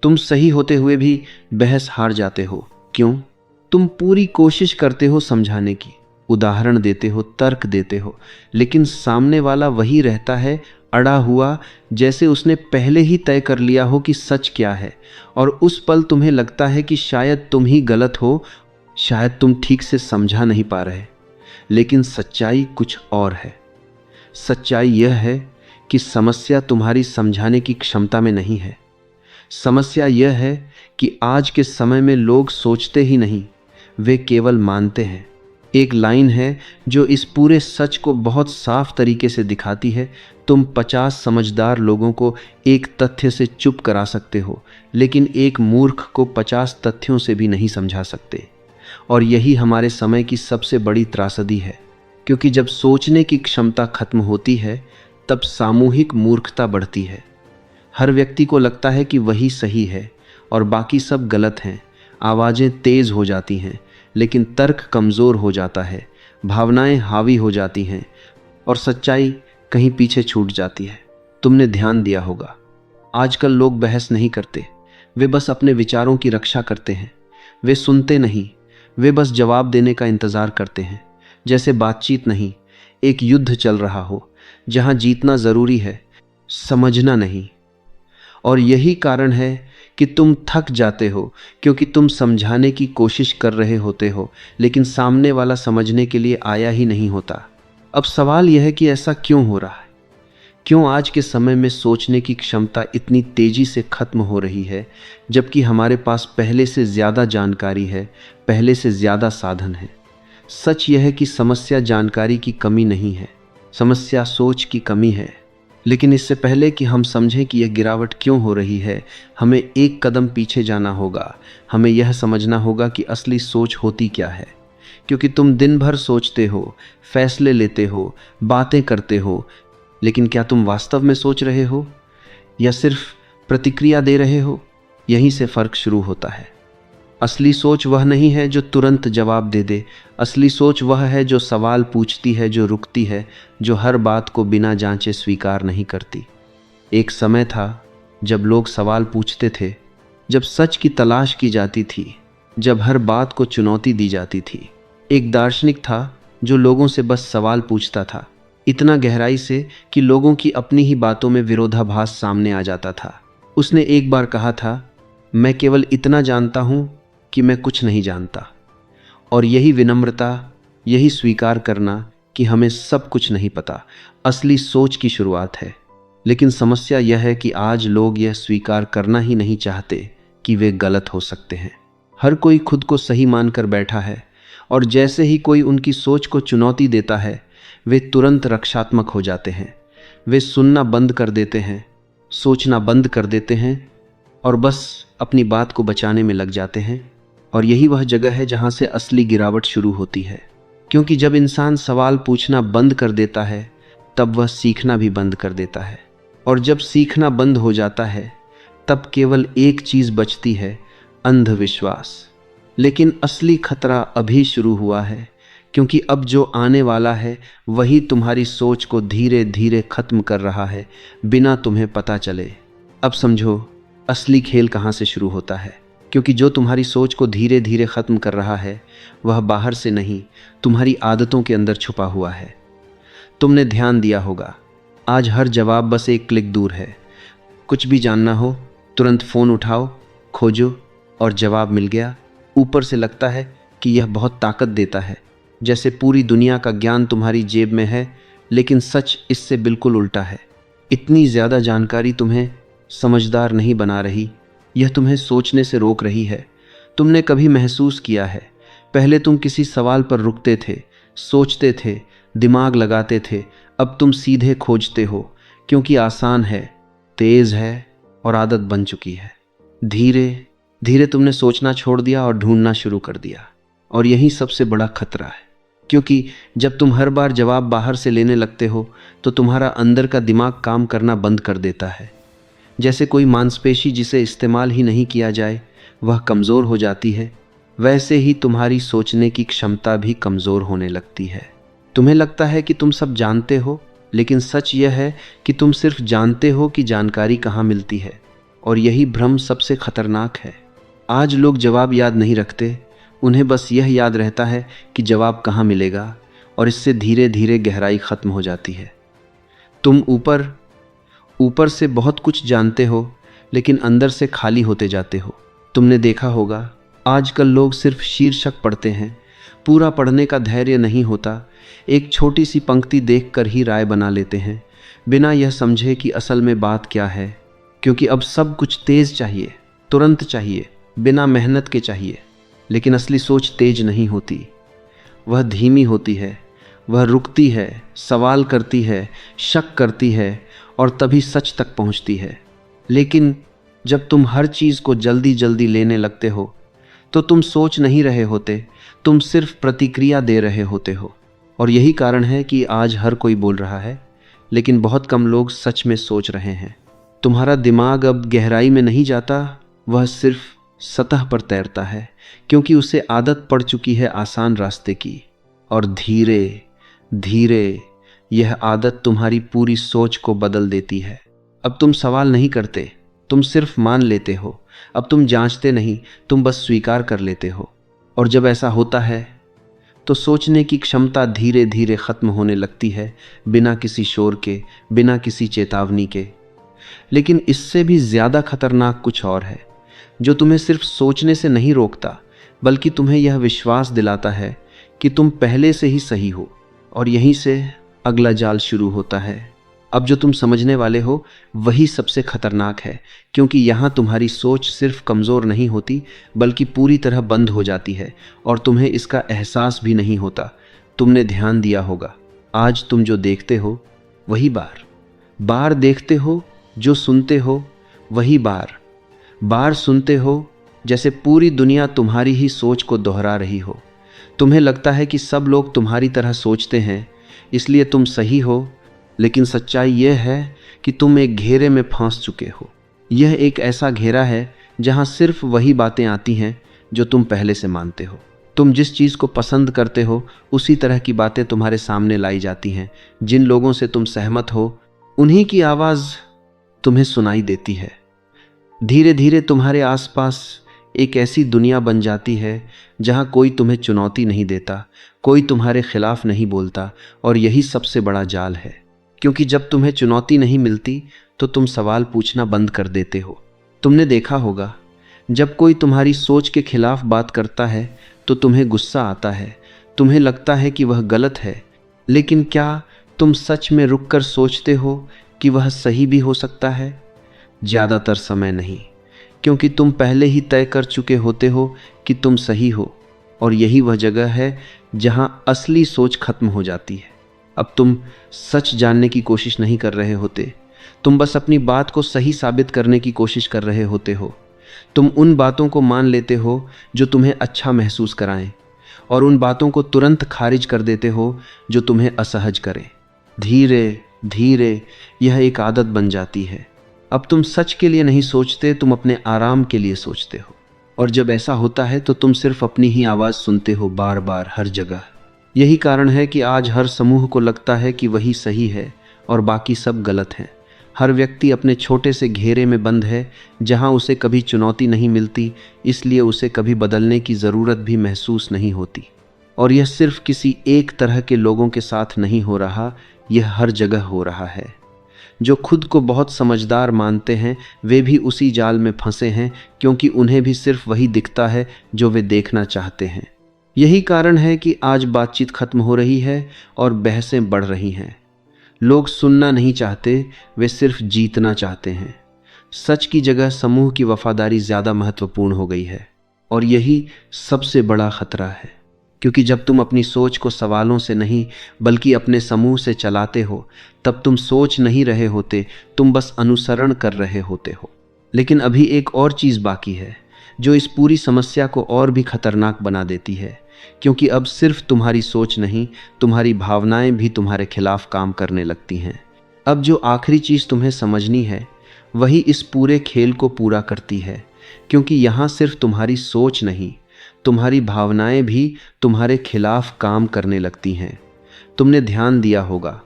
तुम सही होते हुए भी बहस हार जाते हो। क्यों? तुम पूरी कोशिश करते हो समझाने की, उदाहरण देते हो, तर्क देते हो, लेकिन सामने वाला वही रहता है अड़ा हुआ, जैसे उसने पहले ही तय कर लिया हो कि सच क्या है। और उस पल तुम्हें लगता है कि शायद तुम ही गलत हो, शायद तुम ठीक से समझा नहीं पा रहे। लेकिन सच्चाई कुछ और है। सच्चाई यह है कि समस्या तुम्हारी समझाने की क्षमता में नहीं है। समस्या यह है कि आज के समय में लोग सोचते ही नहीं, वे केवल मानते हैं। एक लाइन है जो इस पूरे सच को बहुत साफ तरीके से दिखाती है। तुम 50 समझदार लोगों को एक तथ्य से चुप करा सकते हो, लेकिन एक मूर्ख को 50 तथ्यों से भी नहीं समझा सकते। और यही हमारे समय की सबसे बड़ी त्रासदी है, क्योंकि जब सोचने की क्षमता खत्म होती है, तब सामूहिक मूर्खता बढ़ती है। हर व्यक्ति को लगता है कि वही सही है और बाकी सब गलत हैं। आवाज़ें तेज़ हो जाती हैं, लेकिन तर्क कमज़ोर हो जाता है, भावनाएं हावी हो जाती हैं और सच्चाई कहीं पीछे छूट जाती है। तुमने ध्यान दिया होगा, आजकल लोग बहस नहीं करते, वे बस अपने विचारों की रक्षा करते हैं। वे सुनते नहीं, वे बस जवाब देने का इंतज़ार करते हैं, जैसे बातचीत नहीं, एक युद्ध चल रहा हो जहां जीतना ज़रूरी है, समझना नहीं। और यही कारण है कि तुम थक जाते हो, क्योंकि तुम समझाने की कोशिश कर रहे होते हो, लेकिन सामने वाला समझने के लिए आया ही नहीं होता। अब सवाल यह है कि ऐसा क्यों हो रहा है? क्यों आज के समय में सोचने की क्षमता इतनी तेजी से खत्म हो रही है, जबकि हमारे पास पहले से ज़्यादा जानकारी है, पहले से ज़्यादा साधन है? सच यह है कि समस्या जानकारी की कमी नहीं है, समस्या सोच की कमी है। लेकिन इससे पहले कि हम समझें कि यह गिरावट क्यों हो रही है, हमें एक कदम पीछे जाना होगा। हमें यह समझना होगा कि असली सोच होती क्या है। क्योंकि तुम दिन भर सोचते हो, फैसले लेते हो, बातें करते हो, लेकिन क्या तुम वास्तव में सोच रहे हो या सिर्फ प्रतिक्रिया दे रहे हो? यहीं से फ़र्क शुरू होता है। असली सोच वह नहीं है जो तुरंत जवाब दे दे। असली सोच वह है जो सवाल पूछती है, जो रुकती है, जो हर बात को बिना जांचे स्वीकार नहीं करती। एक समय था जब लोग सवाल पूछते थे, जब सच की तलाश की जाती थी, जब हर बात को चुनौती दी जाती थी। एक दार्शनिक था जो लोगों से बस सवाल पूछता था, इतना गहराई से कि लोगों की अपनी ही बातों में विरोधाभास सामने आ जाता था। उसने एक बार कहा था, मैं केवल इतना जानता हूँ कि मैं कुछ नहीं जानता। और यही विनम्रता, यही स्वीकार करना कि हमें सब कुछ नहीं पता, असली सोच की शुरुआत है। लेकिन समस्या यह है कि आज लोग यह स्वीकार करना ही नहीं चाहते कि वे गलत हो सकते हैं। हर कोई खुद को सही मानकर बैठा है, और जैसे ही कोई उनकी सोच को चुनौती देता है, वे तुरंत रक्षात्मक हो जाते हैं। वे सुनना बंद कर देते हैं, सोचना बंद कर देते हैं और बस अपनी बात को बचाने में लग जाते हैं। और यही वह जगह है जहां से असली गिरावट शुरू होती है। क्योंकि जब इंसान सवाल पूछना बंद कर देता है, तब वह सीखना भी बंद कर देता है। और जब सीखना बंद हो जाता है, तब केवल एक चीज़ बचती है, अंधविश्वास। लेकिन असली खतरा अभी शुरू हुआ है, क्योंकि अब जो आने वाला है वही तुम्हारी सोच को धीरे धीरे खत्म कर रहा है, बिना तुम्हें पता चले। अब समझो असली खेल कहाँ से शुरू होता है। क्योंकि जो तुम्हारी सोच को धीरे धीरे ख़त्म कर रहा है, वह बाहर से नहीं, तुम्हारी आदतों के अंदर छुपा हुआ है। तुमने ध्यान दिया होगा, आज हर जवाब बस एक क्लिक दूर है। कुछ भी जानना हो, तुरंत फ़ोन उठाओ, खोजो और जवाब मिल गया। ऊपर से लगता है कि यह बहुत ताकत देता है, जैसे पूरी दुनिया का ज्ञान तुम्हारी जेब में है, लेकिन सच इससे बिल्कुल उल्टा है। इतनी ज़्यादा जानकारी तुम्हें समझदार नहीं बना रही, यह तुम्हें सोचने से रोक रही है। तुमने कभी महसूस किया है, पहले तुम किसी सवाल पर रुकते थे, सोचते थे, दिमाग लगाते थे। अब तुम सीधे खोजते हो, क्योंकि आसान है, तेज़ है और आदत बन चुकी है। धीरे धीरे तुमने सोचना छोड़ दिया और ढूंढना शुरू कर दिया। और यही सबसे बड़ा खतरा है, क्योंकि जब तुम हर बार जवाब बाहर से लेने लगते हो, तो तुम्हारा अंदर का दिमाग काम करना बंद कर देता है। जैसे कोई मांसपेशी जिसे इस्तेमाल ही नहीं किया जाए वह कमज़ोर हो जाती है, वैसे ही तुम्हारी सोचने की क्षमता भी कमज़ोर होने लगती है। तुम्हें लगता है कि तुम सब जानते हो, लेकिन सच यह है कि तुम सिर्फ जानते हो कि जानकारी कहाँ मिलती है, और यही भ्रम सबसे खतरनाक है। आज लोग जवाब याद नहीं रखते, उन्हें बस यह याद रहता है कि जवाब कहाँ मिलेगा, और इससे धीरे धीरे गहराई खत्म हो जाती है। तुम ऊपर ऊपर से बहुत कुछ जानते हो, लेकिन अंदर से खाली होते जाते हो। तुमने देखा होगा, आजकल लोग सिर्फ शीर्षक पढ़ते हैं, पूरा पढ़ने का धैर्य नहीं होता। एक छोटी सी पंक्ति देखकर ही राय बना लेते हैं, बिना यह समझे कि असल में बात क्या है। क्योंकि अब सब कुछ तेज चाहिए, तुरंत चाहिए, बिना मेहनत के चाहिए। लेकिन असली सोच तेज नहीं होती, वह धीमी होती है। वह रुकती है, सवाल करती है, शक करती है, और तभी सच तक पहुंचती है। लेकिन जब तुम हर चीज़ को जल्दी जल्दी लेने लगते हो, तो तुम सोच नहीं रहे होते, तुम सिर्फ प्रतिक्रिया दे रहे होते हो। और यही कारण है कि आज हर कोई बोल रहा है, लेकिन बहुत कम लोग सच में सोच रहे हैं। तुम्हारा दिमाग अब गहराई में नहीं जाता, वह सिर्फ सतह पर तैरता है, क्योंकि उसे आदत पड़ चुकी है आसान रास्ते की। और धीरे धीरे यह आदत तुम्हारी पूरी सोच को बदल देती है। अब तुम सवाल नहीं करते, तुम सिर्फ मान लेते हो। अब तुम जांचते नहीं, तुम बस स्वीकार कर लेते हो। और जब ऐसा होता है, तो सोचने की क्षमता धीरे धीरे खत्म होने लगती है, बिना किसी शोर के, बिना किसी चेतावनी के। लेकिन इससे भी ज़्यादा खतरनाक कुछ और है, जो तुम्हें सिर्फ सोचने से नहीं रोकता, बल्कि तुम्हें यह विश्वास दिलाता है कि तुम पहले से ही सही हो। और यहीं से अगला जाल शुरू होता है। अब जो तुम समझने वाले हो वही सबसे खतरनाक है, क्योंकि यहाँ तुम्हारी सोच सिर्फ कमज़ोर नहीं होती, बल्कि पूरी तरह बंद हो जाती है, और तुम्हें इसका एहसास भी नहीं होता। तुमने ध्यान दिया होगा, आज तुम जो देखते हो वही बार बार देखते हो, जो सुनते हो वही बार बार सुनते हो, जैसे पूरी दुनिया तुम्हारी ही सोच को दोहरा रही हो। तुम्हें लगता है कि सब लोग तुम्हारी तरह सोचते हैं, इसलिए तुम सही हो। लेकिन सच्चाई यह है कि तुम एक घेरे में फंस चुके हो। यह एक ऐसा घेरा है जहां सिर्फ वही बातें आती हैं जो तुम पहले से मानते हो। तुम जिस चीज़ को पसंद करते हो, उसी तरह की बातें तुम्हारे सामने लाई जाती हैं। जिन लोगों से तुम सहमत हो, उन्हीं की आवाज़ तुम्हें सुनाई देती है। धीरे धीरे तुम्हारे आसपास एक ऐसी दुनिया बन जाती है जहां कोई तुम्हें चुनौती नहीं देता, कोई तुम्हारे खिलाफ नहीं बोलता। और यही सबसे बड़ा जाल है, क्योंकि जब तुम्हें चुनौती नहीं मिलती तो तुम सवाल पूछना बंद कर देते हो। तुमने देखा होगा, जब कोई तुम्हारी सोच के खिलाफ बात करता है तो तुम्हें गुस्सा आता है, तुम्हें लगता है कि वह गलत है। लेकिन क्या तुम सच में रुककर सोचते हो कि वह सही भी हो सकता है? ज़्यादातर समय नहीं, क्योंकि तुम पहले ही तय कर चुके होते हो कि तुम सही हो। और यही वह जगह है जहां असली सोच खत्म हो जाती है। अब तुम सच जानने की कोशिश नहीं कर रहे होते, तुम बस अपनी बात को सही साबित करने की कोशिश कर रहे होते हो। तुम उन बातों को मान लेते हो जो तुम्हें अच्छा महसूस कराएं, और उन बातों को तुरंत खारिज कर देते हो जो तुम्हें असहज करें। धीरे धीरे यह एक आदत बन जाती है। अब तुम सच के लिए नहीं सोचते, तुम अपने आराम के लिए सोचते हो। और जब ऐसा होता है तो तुम सिर्फ अपनी ही आवाज़ सुनते हो, बार बार, हर जगह। यही कारण है कि आज हर समूह को लगता है कि वही सही है और बाकी सब गलत हैं। हर व्यक्ति अपने छोटे से घेरे में बंद है, जहां उसे कभी चुनौती नहीं मिलती, इसलिए उसे कभी बदलने की ज़रूरत भी महसूस नहीं होती। और यह सिर्फ किसी एक तरह के लोगों के साथ नहीं हो रहा, यह हर जगह हो रहा है। जो खुद को बहुत समझदार मानते हैं, वे भी उसी जाल में फंसे हैं, क्योंकि उन्हें भी सिर्फ वही दिखता है जो वे देखना चाहते हैं। यही कारण है कि आज बातचीत खत्म हो रही है और बहसें बढ़ रही हैं। लोग सुनना नहीं चाहते, वे सिर्फ जीतना चाहते हैं। सच की जगह समूह की वफादारी ज़्यादा महत्वपूर्ण हो गई है, और यही सबसे बड़ा खतरा है। क्योंकि जब तुम अपनी सोच को सवालों से नहीं, बल्कि अपने समूह से चलाते हो, तब तुम सोच नहीं रहे होते, तुम बस अनुसरण कर रहे होते हो। लेकिन अभी एक और चीज़ बाकी है, जो इस पूरी समस्या को और भी खतरनाक बना देती है। क्योंकि अब सिर्फ तुम्हारी सोच नहीं, तुम्हारी भावनाएं भी तुम्हारे खिलाफ काम करने लगती हैं। अब जो आखिरी चीज़ तुम्हें समझनी है, वही इस पूरे खेल को पूरा करती है। क्योंकि यहाँ सिर्फ तुम्हारी सोच नहीं, तुम्हारी भावनाएं भी तुम्हारे खिलाफ काम करने लगती हैं। तुमने ध्यान दिया होगा,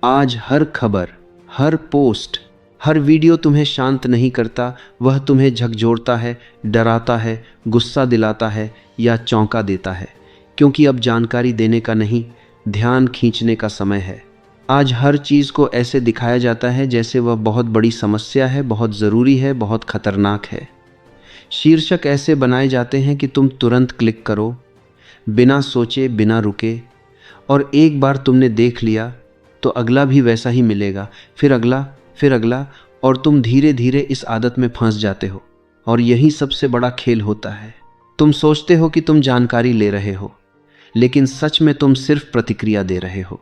आज हर खबर, हर पोस्ट, हर वीडियो तुम्हें शांत नहीं करता, वह तुम्हें झकझोरता है, डराता है, गुस्सा दिलाता है या चौंका देता है। क्योंकि अब जानकारी देने का नहीं, ध्यान खींचने का समय है। आज हर चीज़ को ऐसे दिखाया जाता है जैसे वह बहुत बड़ी समस्या है, बहुत ज़रूरी है, बहुत खतरनाक है। शीर्षक ऐसे बनाए जाते हैं कि तुम तुरंत क्लिक करो, बिना सोचे, बिना रुके। और एक बार तुमने देख लिया तो अगला भी वैसा ही मिलेगा, फिर अगला, फिर अगला, और तुम धीरे धीरे इस आदत में फंस जाते हो। और यही सबसे बड़ा खेल होता है। तुम सोचते हो कि तुम जानकारी ले रहे हो, लेकिन सच में तुम सिर्फ प्रतिक्रिया दे रहे हो।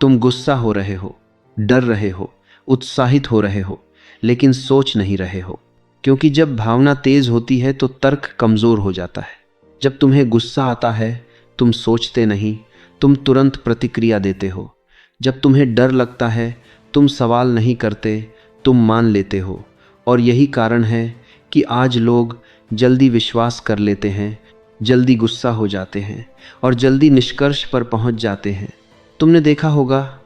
तुम गुस्सा हो रहे हो, डर रहे हो, उत्साहित हो रहे हो, लेकिन सोच नहीं रहे हो। क्योंकि जब भावना तेज होती है तो तर्क कमजोर हो जाता है। जब तुम्हें गुस्सा आता है, तुम सोचते नहीं, तुम तुरंत प्रतिक्रिया देते हो। जब तुम्हें डर लगता है, तुम सवाल नहीं करते, तुम मान लेते हो। और यही कारण है कि आज लोग जल्दी विश्वास कर लेते हैं, जल्दी गुस्सा हो जाते हैं और जल्दी निष्कर्ष पर पहुंच जाते हैं। तुमने देखा होगा,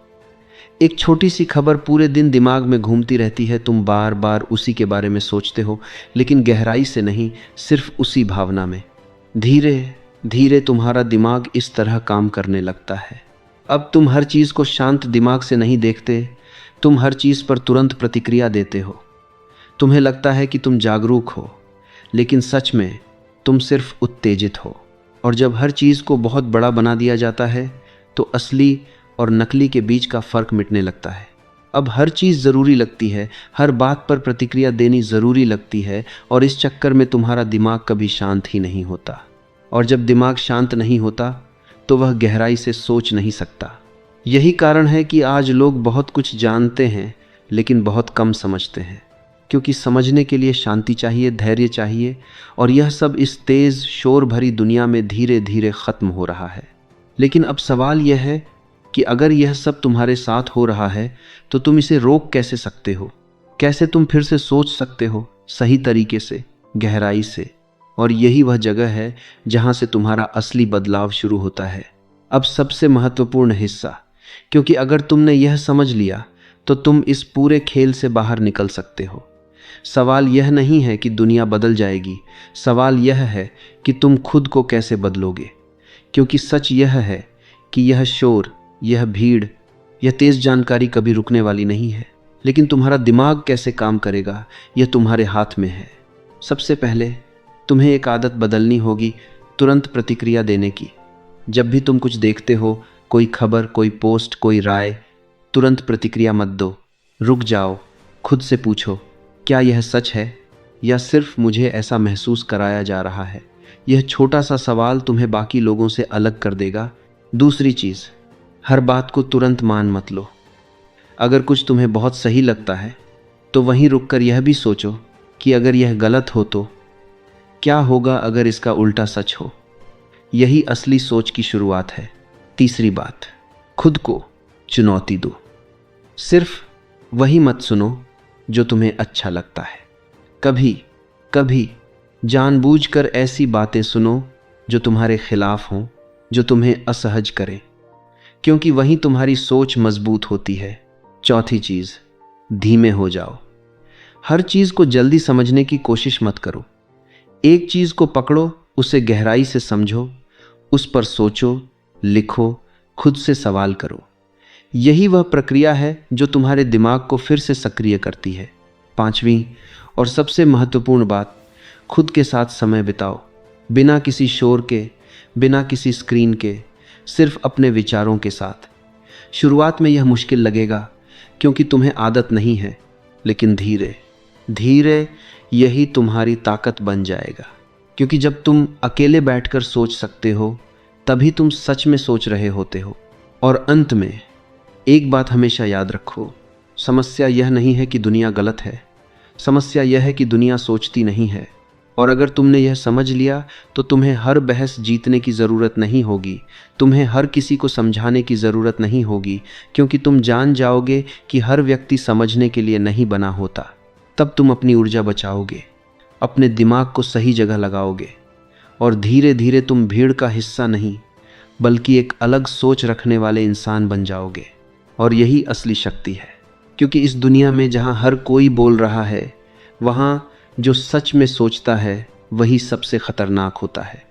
एक छोटी सी खबर पूरे दिन दिमाग में घूमती रहती है। तुम बार बार उसी के बारे में सोचते हो, लेकिन गहराई से नहीं, सिर्फ उसी भावना में। धीरे धीरे तुम्हारा दिमाग इस तरह काम करने लगता है। अब तुम हर चीज़ को शांत दिमाग से नहीं देखते, तुम हर चीज़ पर तुरंत प्रतिक्रिया देते हो। तुम्हें लगता है कि तुम जागरूक हो, लेकिन सच में तुम सिर्फ उत्तेजित हो। और जब हर चीज़ को बहुत बड़ा बना दिया जाता है तो असली और नकली के बीच का फ़र्क मिटने लगता है। अब हर चीज़ ज़रूरी लगती है, हर बात पर प्रतिक्रिया देनी ज़रूरी लगती है, और इस चक्कर में तुम्हारा दिमाग कभी शांत ही नहीं होता। और जब दिमाग शांत नहीं होता तो वह गहराई से सोच नहीं सकता। यही कारण है कि आज लोग बहुत कुछ जानते हैं लेकिन बहुत कम समझते हैं। क्योंकि समझने के लिए शांति चाहिए, धैर्य चाहिए, और यह सब इस तेज़ शोर भरी दुनिया में धीरे धीरे ख़त्म हो रहा है। लेकिन अब सवाल यह है कि अगर यह सब तुम्हारे साथ हो रहा है तो तुम इसे रोक कैसे सकते हो? कैसे तुम फिर से सोच सकते हो सही तरीके से, गहराई से? और यही वह जगह है जहाँ से तुम्हारा असली बदलाव शुरू होता है। अब सबसे महत्वपूर्ण हिस्सा, क्योंकि अगर तुमने यह समझ लिया तो तुम इस पूरे खेल से बाहर निकल सकते हो। सवाल यह नहीं है कि दुनिया बदल जाएगी, सवाल यह है कि तुम खुद को कैसे बदलोगे। क्योंकि सच यह है कि यह शोर, यह भीड़, यह तेज़ जानकारी कभी रुकने वाली नहीं है। लेकिन तुम्हारा दिमाग कैसे काम करेगा, यह तुम्हारे हाथ में है। सबसे पहले तुम्हें एक आदत बदलनी होगी, तुरंत प्रतिक्रिया देने की। जब भी तुम कुछ देखते हो, कोई खबर, कोई पोस्ट, कोई राय, तुरंत प्रतिक्रिया मत दो। रुक जाओ, खुद से पूछो, क्या यह सच है या सिर्फ मुझे ऐसा महसूस कराया जा रहा है? यह छोटा सा सवाल तुम्हें बाकी लोगों से अलग कर देगा। दूसरी चीज़, हर बात को तुरंत मान मत लो। अगर कुछ तुम्हें बहुत सही लगता है तो वहीं रुककर यह भी सोचो कि अगर यह गलत हो तो क्या होगा अगर इसका उल्टा सच हो। यही असली सोच की शुरुआत है। तीसरी बात, खुद को चुनौती दो। सिर्फ वही मत सुनो जो तुम्हें अच्छा लगता है। कभी कभी जानबूझकर ऐसी बातें सुनो जो तुम्हारे खिलाफ हों, जो तुम्हें असहज करें, क्योंकि वहीं तुम्हारी सोच मजबूत होती है। चौथी चीज़, धीमे हो जाओ। हर चीज़ को जल्दी समझने की कोशिश मत करो। एक चीज़ को पकड़ो, उसे गहराई से समझो, उस पर सोचो, लिखो, खुद से सवाल करो। यही वह प्रक्रिया है जो तुम्हारे दिमाग को फिर से सक्रिय करती है। पांचवी और सबसे महत्वपूर्ण बात, खुद के साथ समय बिताओ। बिना किसी शोर के, बिना किसी स्क्रीन के, सिर्फ अपने विचारों के साथ। शुरुआत में यह मुश्किल लगेगा क्योंकि तुम्हें आदत नहीं है, लेकिन धीरे धीरे यही तुम्हारी ताकत बन जाएगा। क्योंकि जब तुम अकेले बैठकर सोच सकते हो तभी तुम सच में सोच रहे होते हो। और अंत में एक बात हमेशा याद रखो, समस्या यह नहीं है कि दुनिया गलत है, समस्या यह है कि दुनिया सोचती नहीं है। और अगर तुमने यह समझ लिया तो तुम्हें हर बहस जीतने की ज़रूरत नहीं होगी, तुम्हें हर किसी को समझाने की ज़रूरत नहीं होगी, क्योंकि तुम जान जाओगे कि हर व्यक्ति समझने के लिए नहीं बना होता। तब तुम अपनी ऊर्जा बचाओगे, अपने दिमाग को सही जगह लगाओगे, और धीरे धीरे तुम भीड़ का हिस्सा नहीं बल्कि एक अलग सोच रखने वाले इंसान बन जाओगे। और यही असली शक्ति है। क्योंकि इस दुनिया में जहाँ हर कोई बोल रहा है, वहाँ जो सच में सोचता है वही सबसे खतरनाक होता है।